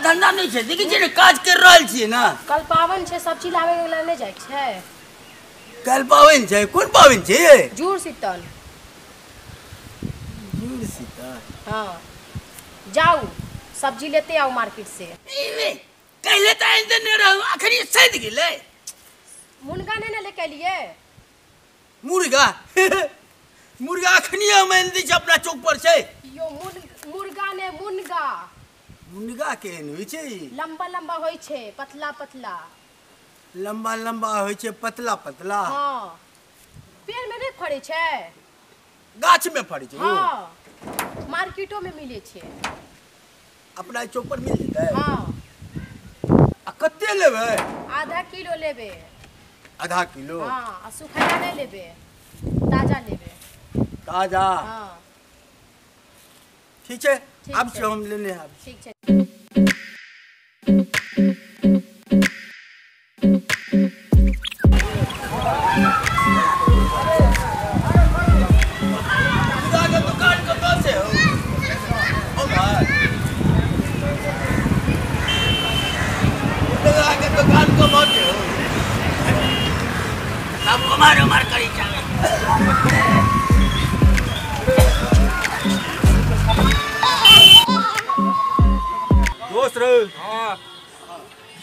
धंधा नहीं है देखी जे काज कर रहल छी ना कल पावन छे सब्जी लावे वाला ले जाय छे कल पावन छे कोन पावन छे जूड़ शीतल हां जाओ सब्जी लेते आओ मार्केट से कहले त इंजन ने रहू अखनी सद गेले मुर्गा ने लेके लिए मुर्गा मुर्गा अखनी हम दी अपना चौक पर छे यो मुर्गा ने मुनगा मुनगा केहन होय छै लंबा लंबा होय छै पतला पतला लंबा लंबा होय छै पतला पतला हां पेड़ में नहीं फड़े छै गाछ में फड़े छै हां मार्केटो में मिले छै अपना चौक पर मिल जेतै हां आ कते लेबै आधा किलो लेबे आधा किलो हां आ सुखाया नहीं लेबे ताजा लेबे ताजा हां ठीक है अब से हम लेने आब ठीक है दुकान कब से हो भाई दुकान को बहुत हो सब हमारे करी चले दोस्त रे हां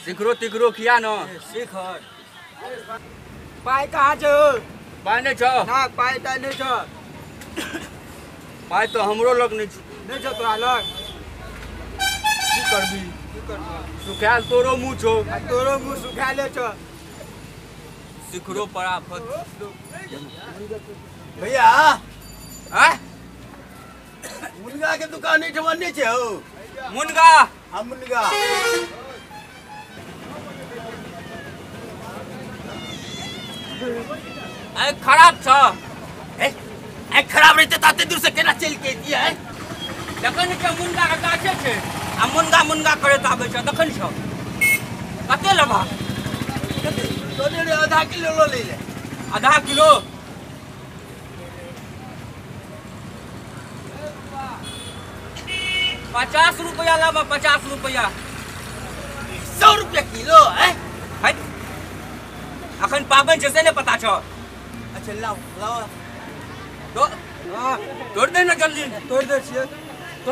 सिकरो किया न शिखर पाई कहाँ छ पाई नहीं छ ना पाई त नहीं छ पाई तो हमरो लग नहीं छ तोरा लग की करबी सुखाल तोरो मुंह छो तोरो मुंह सुखाले छ सिकरो पड़ा फत भैया हैं मुर्गा के दुकान नहीं ठवन्ने छे हो मुनगा हम मुनगा ए खराब छ ए खराब रहते ताते दूर से केना चल के दिया है देखन के मुनगा के गाछे छे आ मुनगा करे त आबे छ देखन छ कते लेबा तो ने आधा किलो लो ले ले आधा किलो ₹50 लावा 50 रुपया 100 रुपया किलो है अखन पाबन छै से ने पता छ अच्छा लाओ लाओ तो हां तोड़ दे ना जल्दी तोड़ दे छिए तो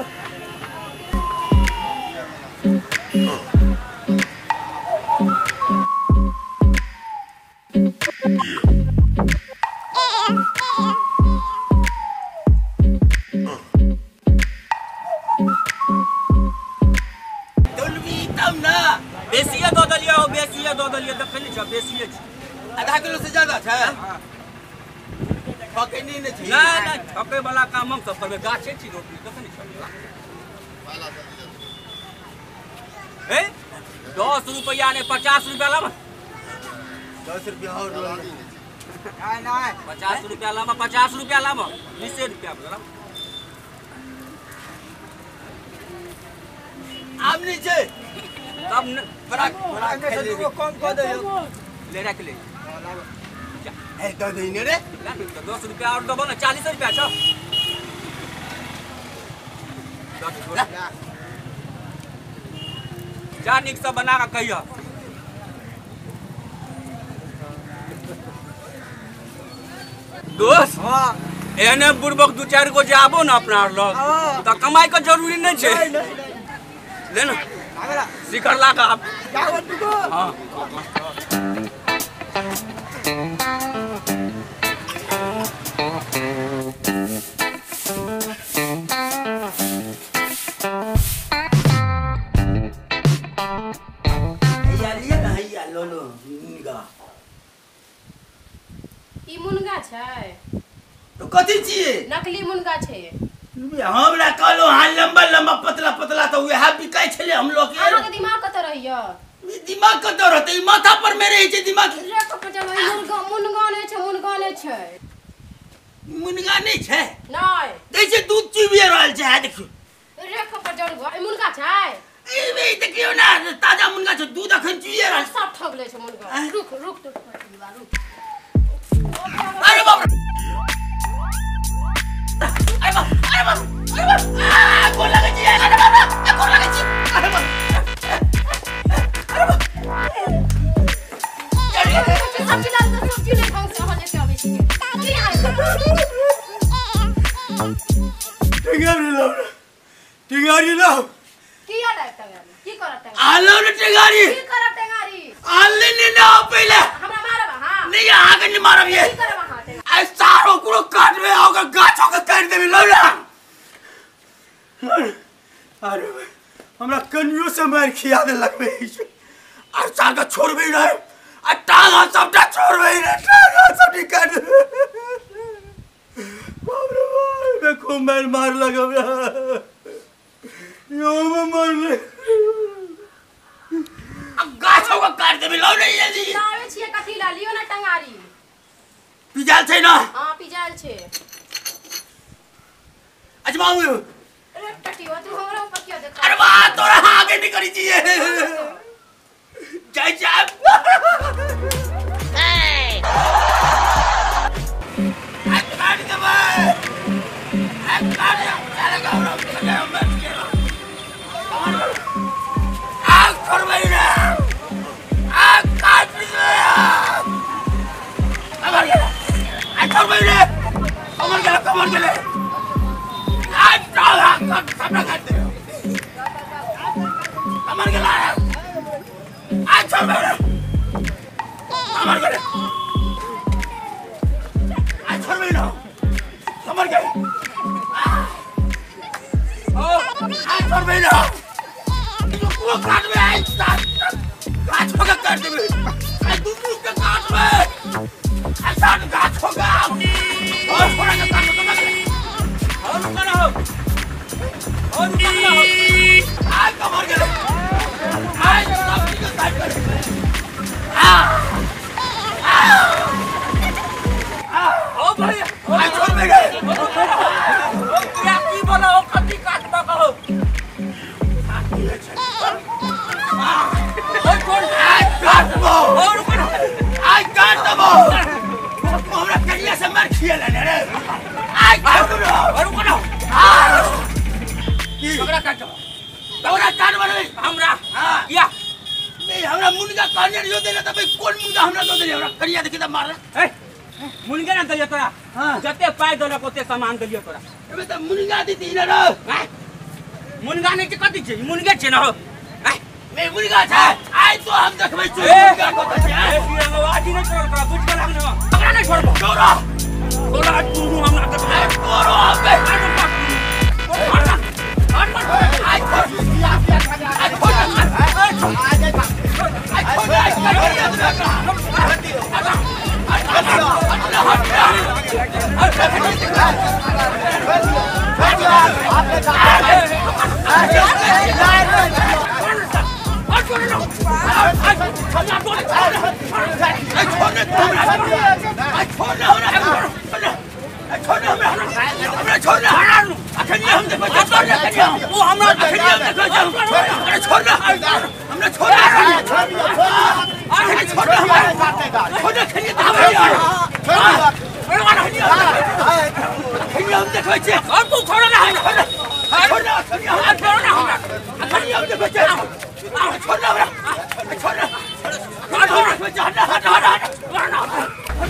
बेसिया दो दलिया देखली छ बेसिए छ आधा किलो से ज्यादा है पकनी नहीं थी ना ठके वाला काम हम सब करबे गाछे छी रोटी देखनी छ ए 10 रुपया ने 50 रुपया लामा 10 रुपया और नहीं 50 रुपया लामा 50 रुपया लामा 20 रुपया बोला आम नीचे तब बड़ा को कम कर दे ले रख ले ए दो देने रे 10 रुपया और दबो ना 40 रुपया छ जा निक से बना के कहियो दोस्त हां एने बुड़बक 2-4 गो जाबो ना अपना लग त कमाई के जरूरी नहीं छे ले ना शिखर ला का जाओ तू को हां ई मुनगा छै तो कथी छिए नकली मुनगा छै हमरा कहलो हां लंबा लंबा पतला पतला तो वह बिकाय छले हम लोग अहाँ के दिमाग कत रहियो दिमाग कत रहते माथा पर में रहे छे दिमाग रे कप चलो मुनगा नहीं छै मुनगा नहीं छै नहीं दै छै दूध चुबिए रहल छै देखियो रे कप चलो मुनगा छै ए देखियो ना ताजा मुनगा छै दूध अखन चुबिए रहल सब ठगले छै मुनगा रुक तो अरे बाप रे अरे बाप गोल लगे छी अरे बाप गोल लगे छी अरे बाप टेंगारी लो की याद है टेंगारी की करत टेंगारी आलो न टेंगारी की करत टेंगारी आले ने ना पहले हमरा मारब हां नहीं आगे नहीं मारब ये की करब हां टेंगारी आई सारो कुरो काट में आओगा गाछों का काट देबे लो ना अरे हमरा कनियो से मार खिया दे लगबे और साल का छोड़ भी रहे आ टांगा सबटा छोड़ भी रहे टांगा सब काट बाप रे मैं खूब मार लगा यो में मार ले अब गाछों का काट देबे लो नहीं ये जी लावे छिए कथि ला लियो ना टेंगारी पिजाल छै ना हां पिजाल छे अजमाऊ अरे टटियो तू हमरा ऊपर क्यों देखा अरे वाह तोरा आगे नहीं करी चाहिए जय जय काट दे भाई काट दे चले गौरव चले मत करो आग छोड़ भाई ना आग काट दे कमर गया आग छोड़ भाई ना कमर गया आज डाला कट सब कर दे कमर गया आज छोड़ भाई ना कमर गया आज छोड़ भाई ना कमर गया ओ आज छोड़ भाई ना ये पूरा काट में आज काट होगा काट दे आज दूसरी का काट में आज साथ काट होगा और थोड़ा का काट होगा और करो और करो आज कमर गया आज सब का काट कर ओ भाई आज छोड़ दे गए क्या की बोला ओ कति काट बा कहो और कौन आज काट दो और करो आज काट दो हमरा करिया से मार खिया ले रे आज काट दो और करो की हमरा काट मारे हमरा या नहीं हमरा मुनगा कानिया जो देला त भाई कोन मुनगा हमरा दे हमरा करिया देखि त मार ए मुनगा ना दलियो तोरा हां जते पाई दला कोते सामान दलियो तोरा एबे त मुनगा दीती न रे मुनगा ने के कथि छै मुनगे छै न हो मैं मुनगा छै आइ तो हम देखबै छै मुनगा को छै ए वाटी ने छोड़ तोरा बुझ के लागन हमरा नहीं छोड़बो तोरा तू हमरा देखबै तोरो अबे आई छोड़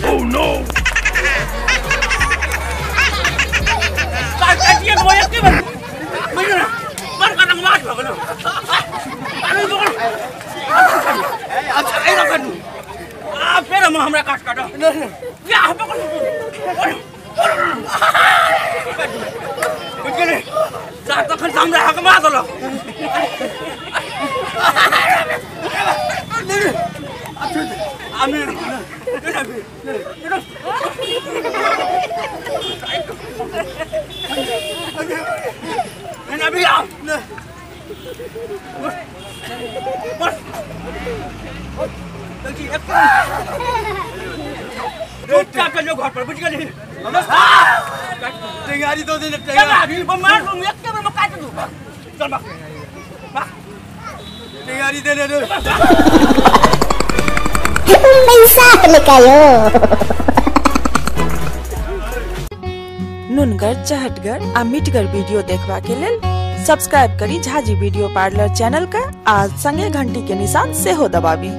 Oh no! हमरा काट काट या पकड़ बुझले जा तखन हमरा हक मा दलो आमिर ना भी आओ बस देखिए एक रोटा के जो घर पर बुझ गए टेंगारी दो दिन टेंगारी मार दूं एक के में काट दूं चल बा टेंगारी दे दे पैसा निकायो नुनगर चहटगर आ मिटगर वीडियो देखबा के लेल सब्सक्राइब करी झाजी वीडियो पार्लर चैनल का आज संगे घंटी के निशान से हो दबाबी।